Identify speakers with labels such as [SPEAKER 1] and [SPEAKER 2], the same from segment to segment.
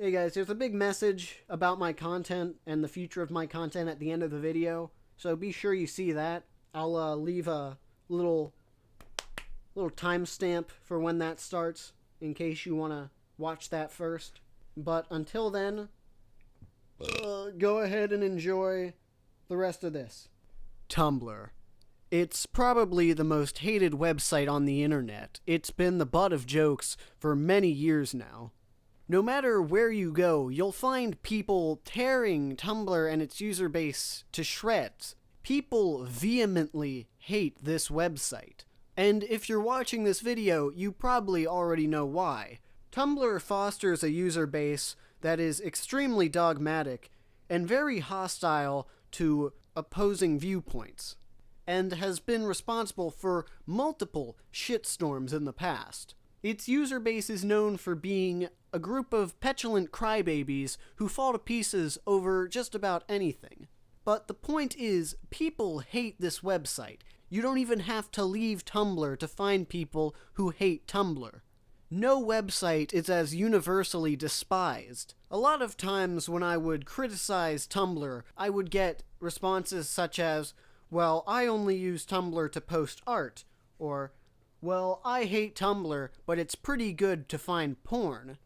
[SPEAKER 1] Hey guys, there's a big message about my content and the future of my content at the end of the video, so be sure you see that. I'll leave a little timestamp for when that starts in case you want to watch that first. But until then, go ahead and enjoy the rest of this. Tumblr. It's probably the most hated website on the internet. It's been the butt of jokes for many years now. No matter where you go, you'll find people tearing Tumblr and its user base to shreds. People vehemently hate this website. And if you're watching this video, you probably already know why. Tumblr fosters a user base that is extremely dogmatic and very hostile to opposing viewpoints, and has been responsible for multiple shitstorms in the past. Its user base is known for being a group of petulant crybabies who fall to pieces over just about anything. But the point is, people hate this website. You don't even have to leave Tumblr to find people who hate Tumblr. No website is as universally despised. A lot of times when I would criticize Tumblr, I would get responses such as, well, I only use Tumblr to post art, or, well, I hate Tumblr, but it's pretty good to find porn.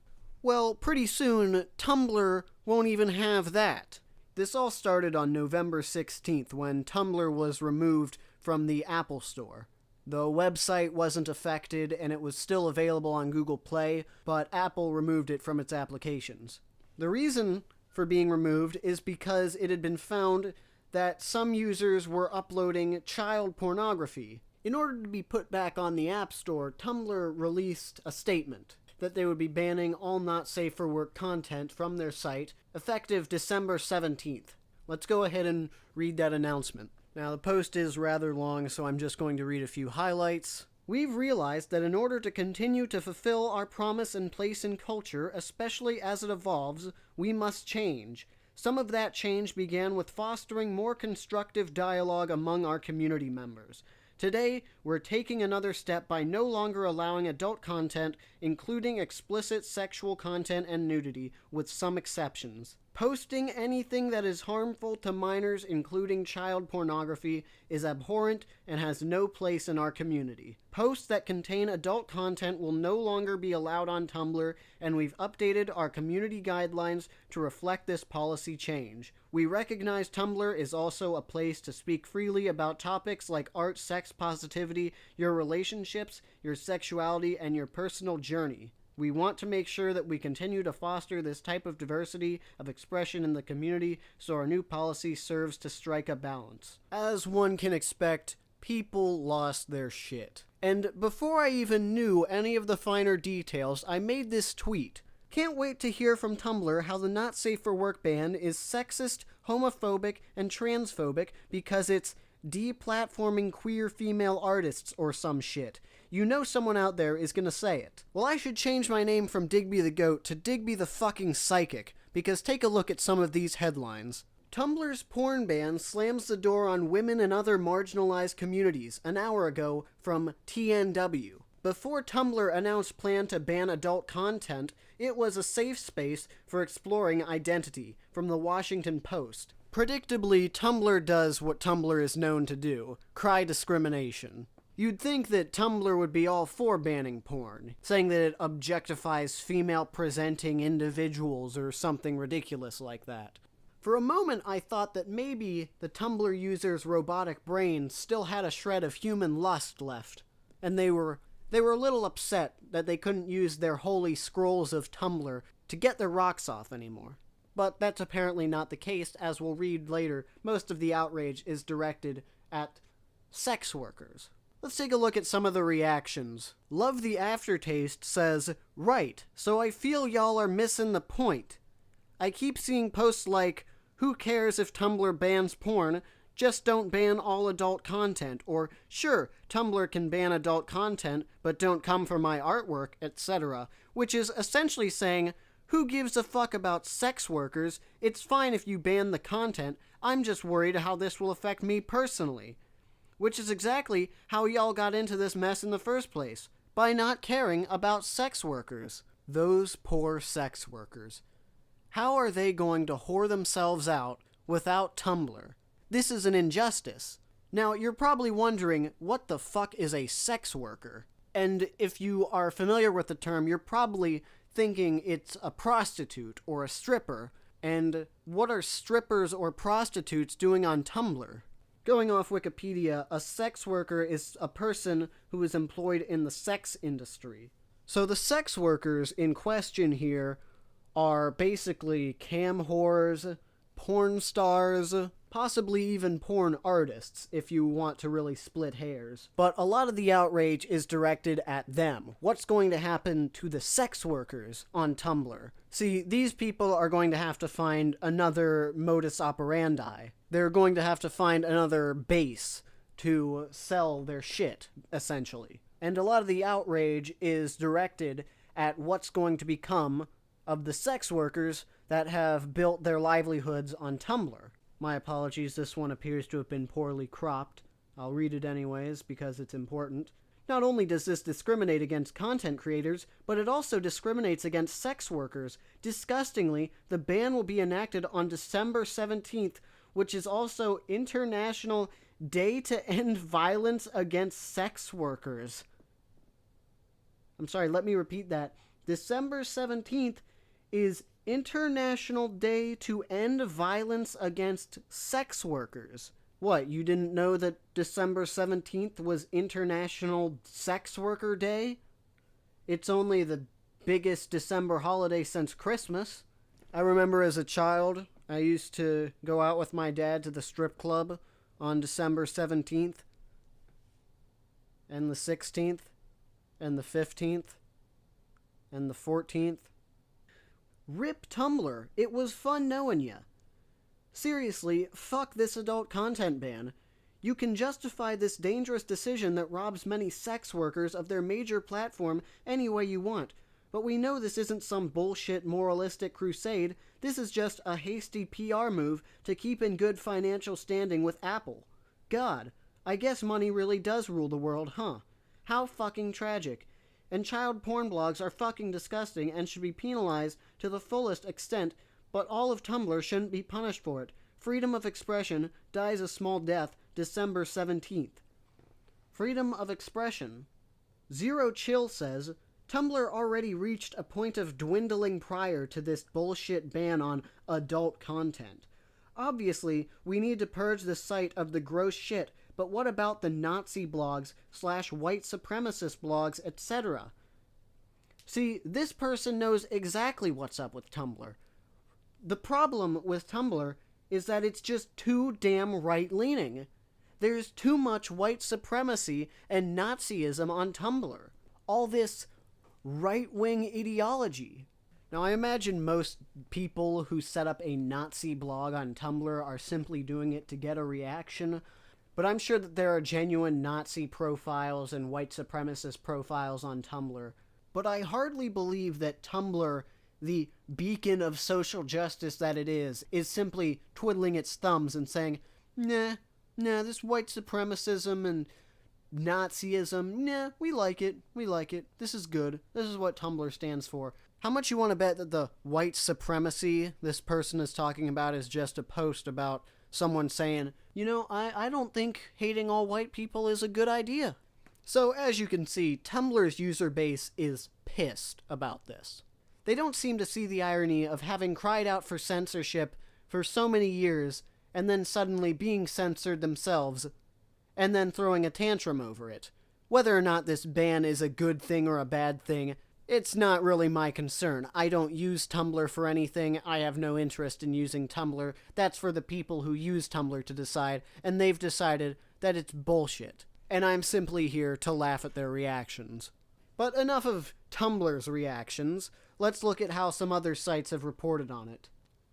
[SPEAKER 1] Well, pretty soon, Tumblr won't even have that. This all started on November 16th when Tumblr was removed from the Apple Store. The website wasn't affected and it was still available on Google Play, but Apple removed it from its applications. The reason for being removed is because it had been found that some users were uploading child pornography. In order to be put back on the App Store, Tumblr released a statement that they would be banning all not safe for work content from their site, effective December 17th. Let's go ahead and read that announcement. Now, the post is rather long, so I'm just going to read a few highlights. We've realized that in order to continue to fulfill our promise and place in culture, especially as it evolves, we must change. Some of that change began with fostering more constructive dialogue among our community members. Today, we're taking another step by no longer allowing adult content, including explicit sexual content and nudity, with some exceptions. Posting anything that is harmful to minors, including child pornography, is abhorrent and has no place in our community. Posts that contain adult content will no longer be allowed on Tumblr, and we've updated our community guidelines to reflect this policy change. We recognize Tumblr is also a place to speak freely about topics like art, sex positivity, your relationships, your sexuality, and your personal journey. We want to make sure that we continue to foster this type of diversity of expression in the community, so our new policy serves to strike a balance. As one can expect, people lost their shit. And before I even knew any of the finer details, I made this tweet. Can't wait to hear from Tumblr how the Not Safe for Work ban is sexist, homophobic, and transphobic because it's deplatforming queer female artists or some shit. You know someone out there is gonna say it. Well, I should change my name from DigbyTheGoat to DigbyTheFucking because take a look at some of these headlines. Tumblr's porn ban slams the door on women and other marginalized communities an hour ago from TNW. Before Tumblr announced plan to ban adult content, it was a safe space for exploring identity, from the Washington Post. Predictably, Tumblr does what Tumblr is known to do, cry discrimination. You'd think that Tumblr would be all for banning porn, saying that it objectifies female-presenting individuals or something ridiculous like that. For a moment, I thought that maybe the Tumblr user's robotic brain still had a shred of human lust left, and they were a little upset that they couldn't use their holy scrolls of Tumblr to get their rocks off anymore. But that's apparently not the case, as we'll read later. Most of the outrage is directed at sex workers. Let's take a look at some of the reactions. Love the Aftertaste says, right, so I feel y'all are missing the point. I keep seeing posts like, who cares if Tumblr bans porn, just don't ban all adult content, or sure, Tumblr can ban adult content, but don't come for my artwork, etc., which is essentially saying, who gives a fuck about sex workers? It's fine if you ban the content, I'm just worried how this will affect me personally. Which is exactly how y'all got into this mess in the first place, by not caring about sex workers. Those poor sex workers. How are they going to whore themselves out without Tumblr? This is an injustice. Now, you're probably wondering, what the fuck is a sex worker? And if you are familiar with the term, you're probably thinking it's a prostitute or a stripper. And what are strippers or prostitutes doing on Tumblr? Going off Wikipedia, a sex worker is a person who is employed in the sex industry. So the sex workers in question here are basically cam whores, porn stars, possibly even porn artists, if you want to really split hairs. But a lot of the outrage is directed at them. What's going to happen to the sex workers on Tumblr? See, these people are going to have to find another modus operandi. They're going to have to find another base to sell their shit, essentially. And a lot of the outrage is directed at what's going to become of the sex workers that have built their livelihoods on Tumblr. My apologies, this one appears to have been poorly cropped. I'll read it anyways because it's important. Not only does this discriminate against content creators, but it also discriminates against sex workers. Disgustingly, the ban will be enacted on December 17th, which is also International Day to End Violence Against Sex Workers. I'm sorry, let me repeat that. December 17th is International Day to End Violence Against Sex Workers. What, you didn't know that December 17th was International Sex Worker Day? It's only the biggest December holiday since Christmas. I remember as a child, I used to go out with my dad to the strip club on December 17th, and the 16th, and the 15th, and the 14th. Rip Tumblr, it was fun knowing ya. Seriously, fuck this adult content ban. You can justify this dangerous decision that robs many sex workers of their major platform any way you want. But we know this isn't some bullshit moralistic crusade. This is just a hasty PR move to keep in good financial standing with Apple. God, I guess money really does rule the world, huh? How fucking tragic. And child porn blogs are fucking disgusting and should be penalized to the fullest extent, but all of Tumblr shouldn't be punished for it. Freedom of expression dies a small death December 17th. Freedom of expression. Zero Chill says, Tumblr already reached a point of dwindling prior to this bullshit ban on adult content. Obviously, we need to purge the site of the gross shit, but what about the Nazi blogs / white supremacist blogs, etc.? See, this person knows exactly what's up with Tumblr. The problem with Tumblr is that it's just too damn right-leaning. There's too much white supremacy and Nazism on Tumblr. All this right-wing ideology. Now, I imagine most people who set up a Nazi blog on Tumblr are simply doing it to get a reaction, but I'm sure that there are genuine Nazi profiles and white supremacist profiles on Tumblr. But I hardly believe that Tumblr, the beacon of social justice that it is simply twiddling its thumbs and saying, nah, this white supremacism and Nazism, nah, we like it, this is good, this is what Tumblr stands for. How much you want to bet that the white supremacy this person is talking about is just a post about someone saying, you know, I don't think hating all white people is a good idea. So, as you can see, Tumblr's user base is pissed about this. They don't seem to see the irony of having cried out for censorship for so many years, and then suddenly being censored themselves, and then throwing a tantrum over it. Whether or not this ban is a good thing or a bad thing, it's not really my concern. I don't use Tumblr for anything. I have no interest in using Tumblr. That's for the people who use Tumblr to decide, and they've decided that it's bullshit. And I'm simply here to laugh at their reactions. But enough of Tumblr's reactions. Let's look at how some other sites have reported on it.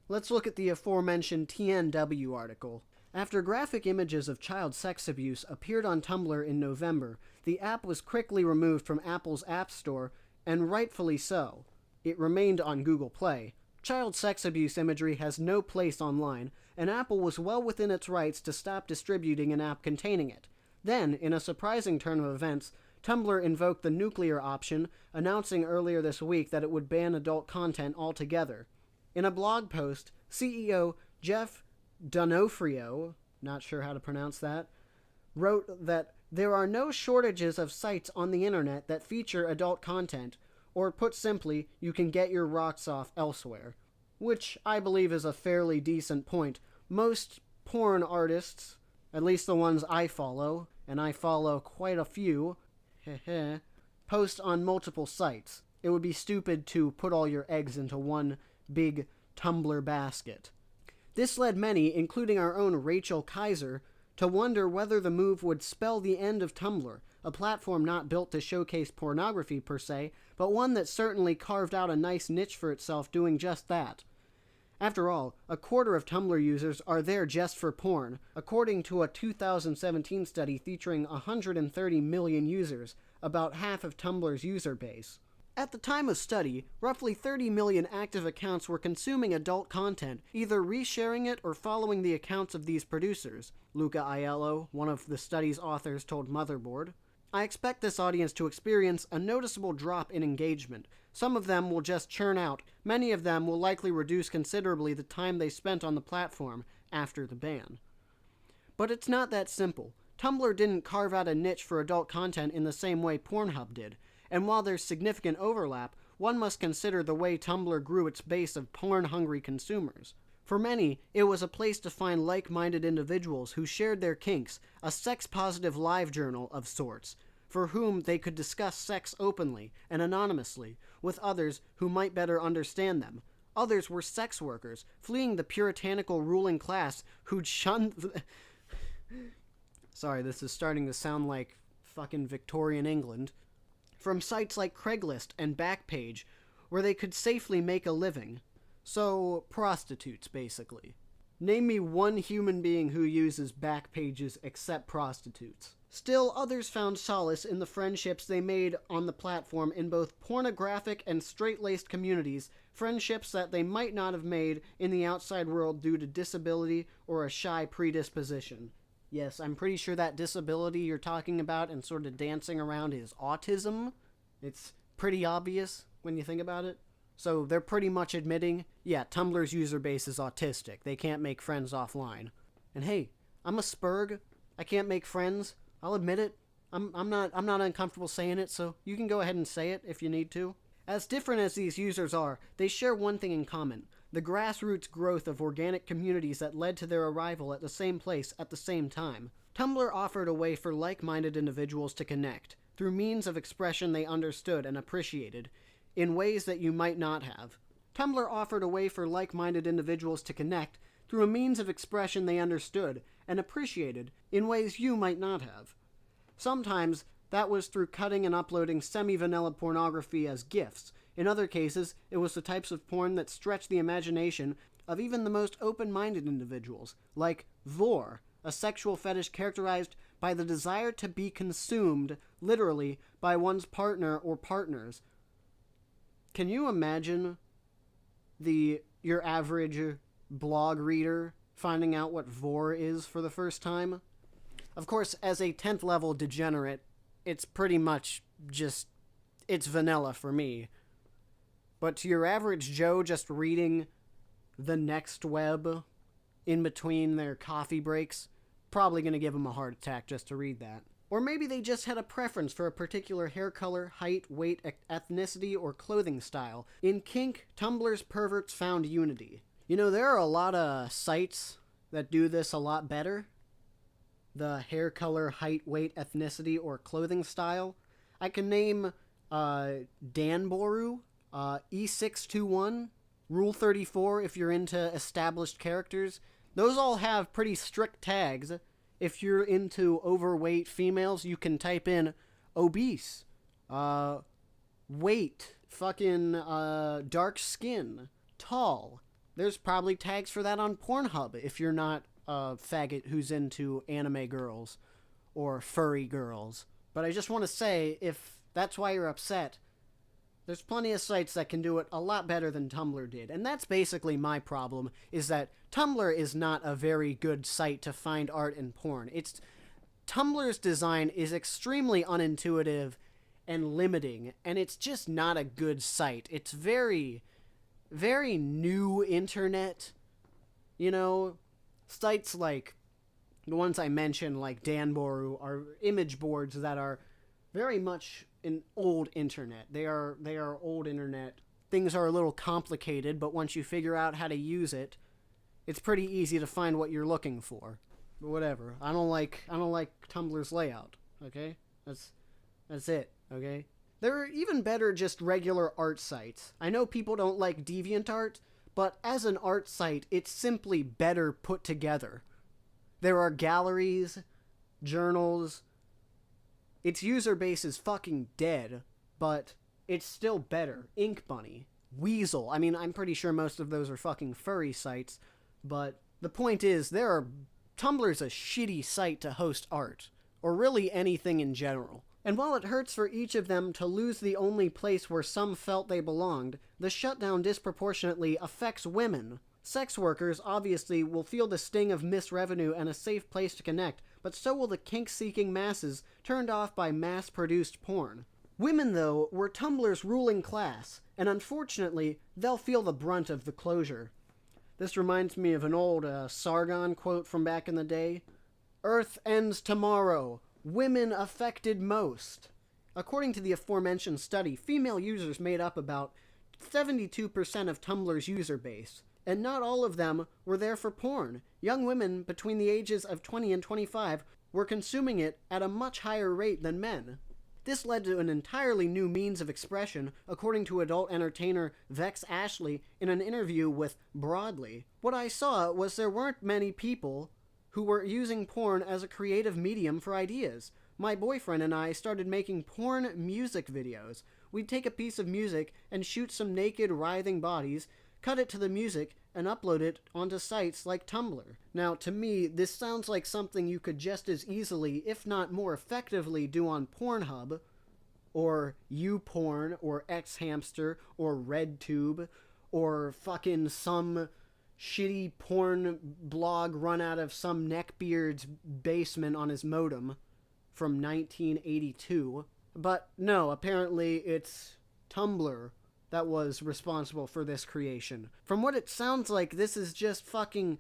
[SPEAKER 1] Let's look at the aforementioned TNW article. After graphic images of child sex abuse appeared on Tumblr in November, the app was quickly removed from Apple's App Store, and rightfully so. It remained on Google Play. Child sex abuse imagery has no place online, and Apple was well within its rights to stop distributing an app containing it. Then, in a surprising turn of events, Tumblr invoked the nuclear option, announcing earlier this week that it would ban adult content altogether. In a blog post, CEO Jeff D'Onofrio, not sure how to pronounce that, wrote that there are no shortages of sites on the internet that feature adult content, or put simply, you can get your rocks off elsewhere. Which I believe is a fairly decent point. Most porn artists, at least the ones I follow, and I follow quite a few, post on multiple sites. It would be stupid to put all your eggs into one big Tumblr basket. This led many, including our own Rachel Kaiser, to wonder whether the move would spell the end of Tumblr, a platform not built to showcase pornography per se, but one that certainly carved out a nice niche for itself doing just that. After all, a quarter of Tumblr users are there just for porn, according to a 2017 study featuring 130 million users, about half of Tumblr's user base. At the time of study, roughly 30 million active accounts were consuming adult content, either resharing it or following the accounts of these producers, Luca Aiello, one of the study's authors, told Motherboard. I expect this audience to experience a noticeable drop in engagement. Some of them will just churn out. Many of them will likely reduce considerably the time they spent on the platform after the ban. But it's not that simple. Tumblr didn't carve out a niche for adult content in the same way Pornhub did. And while there's significant overlap, one must consider the way Tumblr grew its base of porn-hungry consumers. For many, it was a place to find like-minded individuals who shared their kinks, a sex-positive live journal of sorts, for whom they could discuss sex openly and anonymously with others who might better understand them. Others were sex workers, fleeing the puritanical ruling class who'd shunned... Sorry, this is starting to sound like fucking Victorian England. From sites like Craigslist and Backpage, where they could safely make a living. So, prostitutes, basically. Name me one human being who uses Backpages except prostitutes. Still, others found solace in the friendships they made on the platform in both pornographic and straight-laced communities, friendships that they might not have made in the outside world due to disability or a shy predisposition. Yes, I'm pretty sure that disability you're talking about and sort of dancing around is autism. It's pretty obvious when you think about it. So they're pretty much admitting, yeah, Tumblr's user base is autistic. They can't make friends offline. And hey, I'm a spurg. I can't make friends. I'll admit it. I'm not uncomfortable saying it, so you can go ahead and say it if you need to. As different as these users are, they share one thing in common: the grassroots growth of organic communities that led to their arrival at the same place at the same time. Tumblr offered a way for like-minded individuals to connect, through means of expression they understood and appreciated, in ways that you might not have. Tumblr offered a way for like-minded individuals to connect, through a means of expression they understood and appreciated, in ways you might not have. Sometimes, that was through cutting and uploading semi-vanilla pornography as GIFs. In other cases, it was the types of porn that stretch the imagination of even the most open-minded individuals, like vor, a sexual fetish characterized by the desire to be consumed, literally, by one's partner or partners. Can you imagine your average blog reader finding out what vor is for the first time? Of course, as a 10th level degenerate, it's pretty much just, it's vanilla for me. But to your average Joe just reading the next web in between their coffee breaks, probably going to give them a heart attack just to read that. Or maybe they just had a preference for a particular hair color, height, weight, ethnicity, or clothing style. In kink, Tumblr's perverts found unity. You know, there are a lot of sites that do this a lot better. The hair color, height, weight, ethnicity, or clothing style. I can name Danboru, E621, Rule 34 if you're into established characters. Those all have pretty strict tags. If you're into overweight females, you can type in obese, weight, fucking dark skin, tall. There's probably tags for that on Pornhub if you're not a faggot who's into anime girls or furry girls. But I just want to say, if that's why you're upset, there's plenty of sites that can do it a lot better than Tumblr did. And that's basically my problem, is that Tumblr is not a very good site to find art and porn. Tumblr's design is extremely unintuitive and limiting, and it's just not a good site. It's very very new internet. You know, sites like the ones I mentioned, like Danboru, are image boards that are very much an old internet. They are old internet. Things are a little complicated, but once you figure out how to use it, it's pretty easy to find what you're looking for. But whatever. I don't like Tumblr's layout. Okay, that's it. Okay. There are even better just regular art sites. I know people don't like DeviantArt, but as an art site, it's simply better put together. There are galleries, journals. Its user base is fucking dead, but it's still better. Ink Bunny, Weasel. I mean, I'm pretty sure most of those are fucking furry sites, but the point is, Tumblr's a shitty site to host art, or really anything in general. And while it hurts for each of them to lose the only place where some felt they belonged, the shutdown disproportionately affects women. Sex workers, obviously, will feel the sting of missed revenue and a safe place to connect, but so will the kink-seeking masses turned off by mass-produced porn. Women, though, were Tumblr's ruling class, and unfortunately, they'll feel the brunt of the closure. This reminds me of an old Sargon quote from back in the day. "Earth ends tomorrow. Women affected most." According to the aforementioned study, female users made up about 72% of Tumblr's user base, and not all of them were there for porn. Young women between the ages of 20 and 25 were consuming it at a much higher rate than men. This led to an entirely new means of expression, according to adult entertainer Vex Ashley in an interview with Broadly. "What I saw was there weren't many people who were using porn as a creative medium for ideas. My boyfriend and I started making porn music videos. We'd take a piece of music and shoot some naked, writhing bodies, cut it to the music, and upload it onto sites like Tumblr." Now, to me, this sounds like something you could just as easily, if not more effectively, do on Pornhub, or YouPorn, or XHamster, or RedTube, or fucking some shitty porn blog run out of some neckbeard's basement on his modem from 1982. But no, apparently it's Tumblr that was responsible for this creation. From what it sounds like, this is just fucking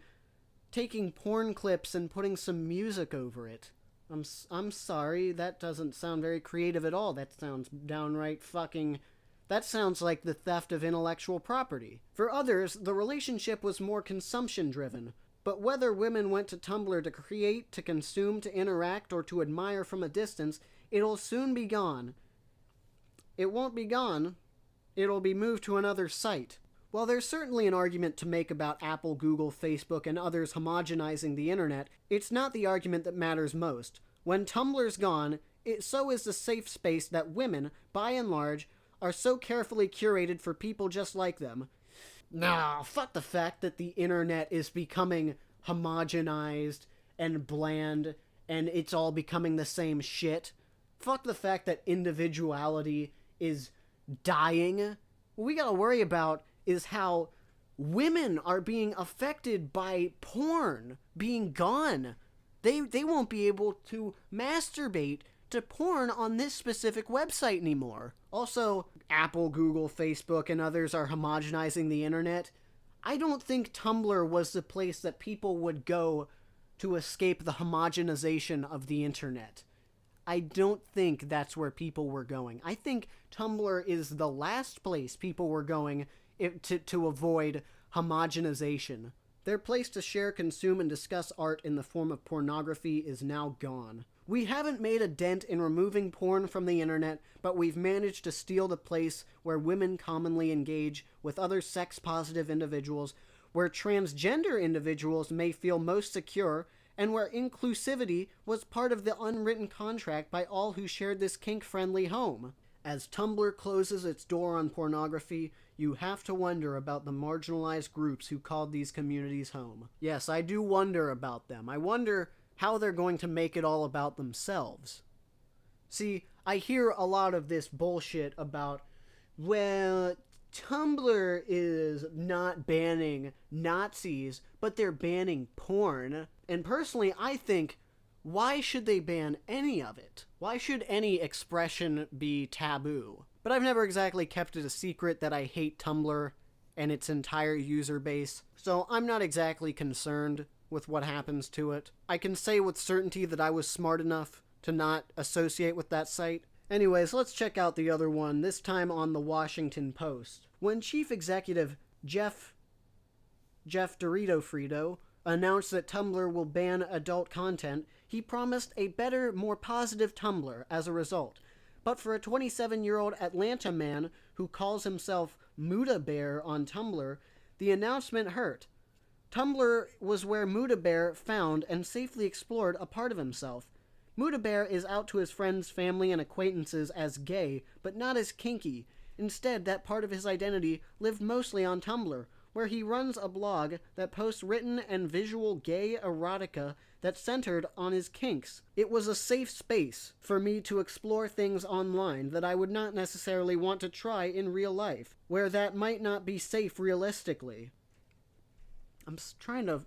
[SPEAKER 1] taking porn clips and putting some music over it. I'm sorry, that doesn't sound very creative at all. That sounds downright fucking... That sounds like the theft of intellectual property. For others, the relationship was more consumption-driven. But whether women went to Tumblr to create, to consume, to interact, or to admire from a distance, it'll soon be gone. It won't be gone. It'll be moved to another site. While there's certainly an argument to make about Apple, Google, Facebook, and others homogenizing the internet, it's not the argument that matters most. When Tumblr's gone, so is the safe space that women, by and large, are so carefully curated for people just like them. Nah, fuck the fact that the internet is becoming homogenized and bland, and it's all becoming the same shit. Fuck the fact that individuality is dying. What we gotta worry about is how women are being affected by porn being gone. They won't be able to masturbate to porn on this specific website anymore. Also, Apple, Google, Facebook, and others are homogenizing the internet. I don't think Tumblr was the place that people would go to escape the homogenization of the internet. I don't think that's where people were going. I think Tumblr is the last place people were going to avoid homogenization. Their place to share, consume, and discuss art in the form of pornography is now gone. We haven't made a dent in removing porn from the internet, but we've managed to steal the place where women commonly engage with other sex-positive individuals, where transgender individuals may feel most secure, and where inclusivity was part of the unwritten contract by all who shared this kink-friendly home. As Tumblr closes its door on pornography, you have to wonder about the marginalized groups who called these communities home. Yes, I do wonder about them. I wonder how they're going to make it all about themselves. See, I hear a lot of this bullshit about, well, Tumblr is not banning Nazis, but they're banning porn. And personally, I think, why should they ban any of it? Why should any expression be taboo? But I've never exactly kept it a secret that I hate Tumblr and its entire user base, so I'm not exactly concerned with what happens to it. I can say with certainty that I was smart enough to not associate with that site. Anyways, let's check out the other one, this time on the Washington Post. When Chief Executive Jeff Dorito Frito announced that Tumblr will ban adult content, he promised a better, more positive Tumblr as a result. But for a 27-year-old Atlanta man who calls himself Muda Bear on Tumblr, the announcement hurt. Tumblr was where Muda Bear found and safely explored a part of himself. Muda Bear is out to his friends, family, and acquaintances as gay, but not as kinky. Instead, that part of his identity lived mostly on Tumblr, where he runs a blog that posts written and visual gay erotica that centered on his kinks. It was a safe space for me to explore things online that I would not necessarily want to try in real life, where that might not be safe realistically. I'm trying to...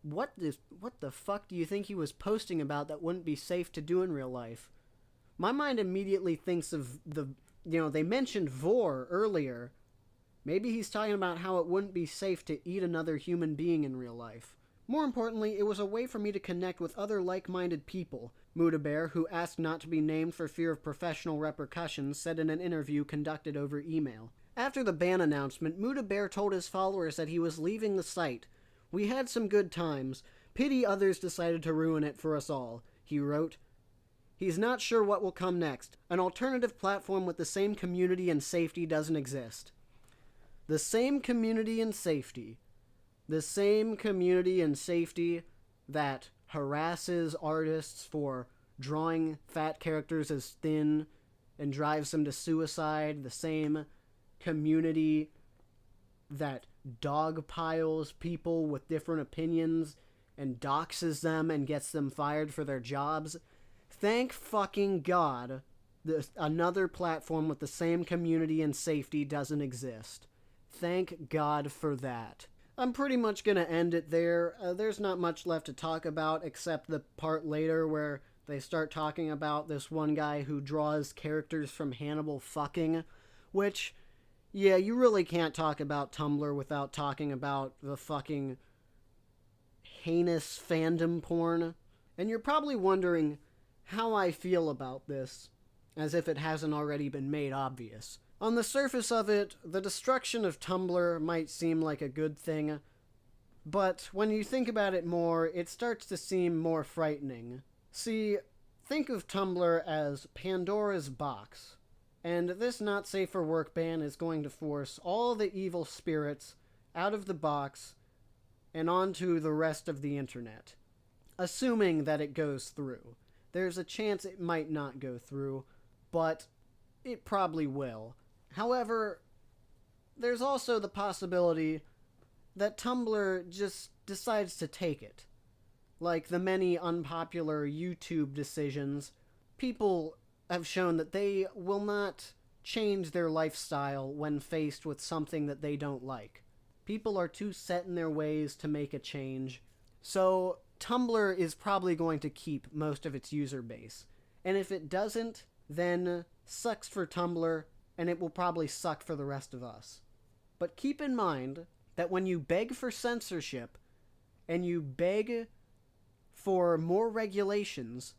[SPEAKER 1] What the fuck do you think he was posting about that wouldn't be safe to do in real life? My mind immediately thinks of they mentioned vor earlier. Maybe he's talking about how it wouldn't be safe to eat another human being in real life. More importantly, it was a way for me to connect with other like-minded people. Muda Bear, who asked not to be named for fear of professional repercussions, said in an interview conducted over email. After the ban announcement, Muda Bear told his followers that he was leaving the site. "We had some good times. Pity others decided to ruin it for us all," he wrote. He's not sure what will come next. An alternative platform with the same community and safety doesn't exist. The same community and safety. The same community and safety that harasses artists for drawing fat characters as thin and drives them to suicide. The same community that dogpiles people with different opinions and doxes them and gets them fired for their jobs. Thank fucking God another platform with the same community and safety doesn't exist. Thank God for that. I'm pretty much going to end it there. There's not much left to talk about except the part later where they start talking about this one guy who draws characters from Hannibal fucking, which, yeah, you really can't talk about Tumblr without talking about the fucking heinous fandom porn. And you're probably wondering how I feel about this, as if it hasn't already been made obvious. On the surface of it, the destruction of Tumblr might seem like a good thing, but when you think about it more, it starts to seem more frightening. See, think of Tumblr as Pandora's box, and this not safe for work ban is going to force all the evil spirits out of the box and onto the rest of the internet, assuming that it goes through. There's a chance it might not go through, but it probably will. However, there's also the possibility that Tumblr just decides to take it. Like the many unpopular YouTube decisions, people have shown that they will not change their lifestyle when faced with something that they don't like. People are too set in their ways to make a change. So Tumblr is probably going to keep most of its user base. And if it doesn't, then sucks for Tumblr, and it will probably suck for the rest of us. But keep in mind that when you beg for censorship, and you beg for more regulations,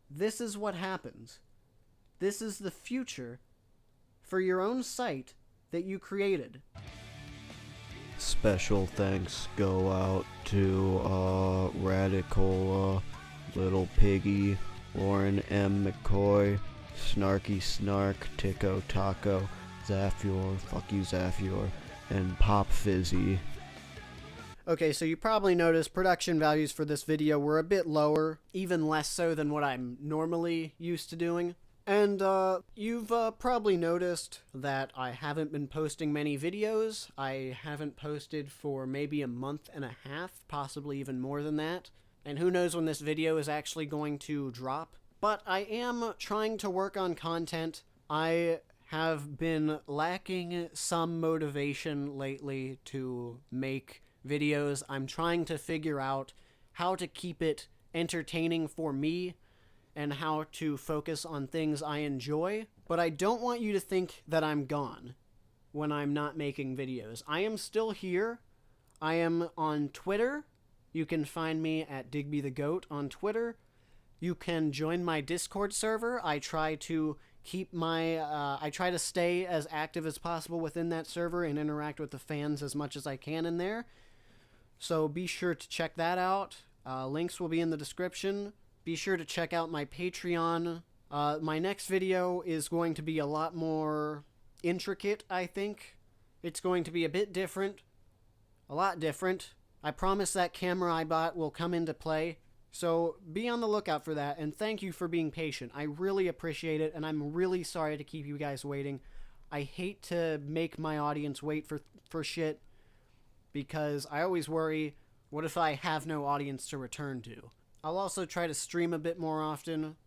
[SPEAKER 1] this is what happens. This is the future for your own site that you created.
[SPEAKER 2] Special thanks go out to Radical, Little Piggy, Lauren M. McCoy, Snarky Snark, Tico Taco, Zaffior, fuck you Zaffior, and Pop Fizzy.
[SPEAKER 1] Okay, so you probably noticed production values for this video were a bit lower, even less so than what I'm normally used to doing. And you've probably noticed that I haven't been posting many videos. I haven't posted for maybe a month and a half, possibly even more than that. And who knows when this video is actually going to drop. But I am trying to work on content. I have been lacking some motivation lately to make videos. I'm trying to figure out how to keep it entertaining for me and how to focus on things I enjoy. But I don't want you to think that I'm gone. when I'm not making videos. I am still here. I am on Twitter. You can find me at DigbyTheGoat on Twitter. You can join my Discord server. I try to stay as active as possible within that server and interact with the fans as much as I can in there. So be sure to check that out. Links will be in the description. Be sure to check out my Patreon. My next video is going to be a lot more intricate, I think. It's going to be a bit different. A lot different. I promise that camera I bought will come into play. So be on the lookout for that, and thank you for being patient. I really appreciate it, and I'm really sorry to keep you guys waiting. I hate to make my audience wait for shit, because I always worry, what if I have no audience to return to? I'll also try to stream a bit more often.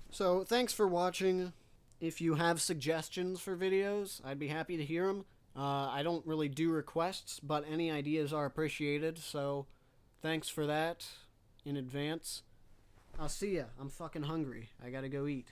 [SPEAKER 1] So thanks for watching. If you have suggestions for videos, I'd be happy to hear them. I don't really do requests, but any ideas are appreciated, so thanks for that in advance. I'll see ya. I'm fucking hungry. I gotta go eat.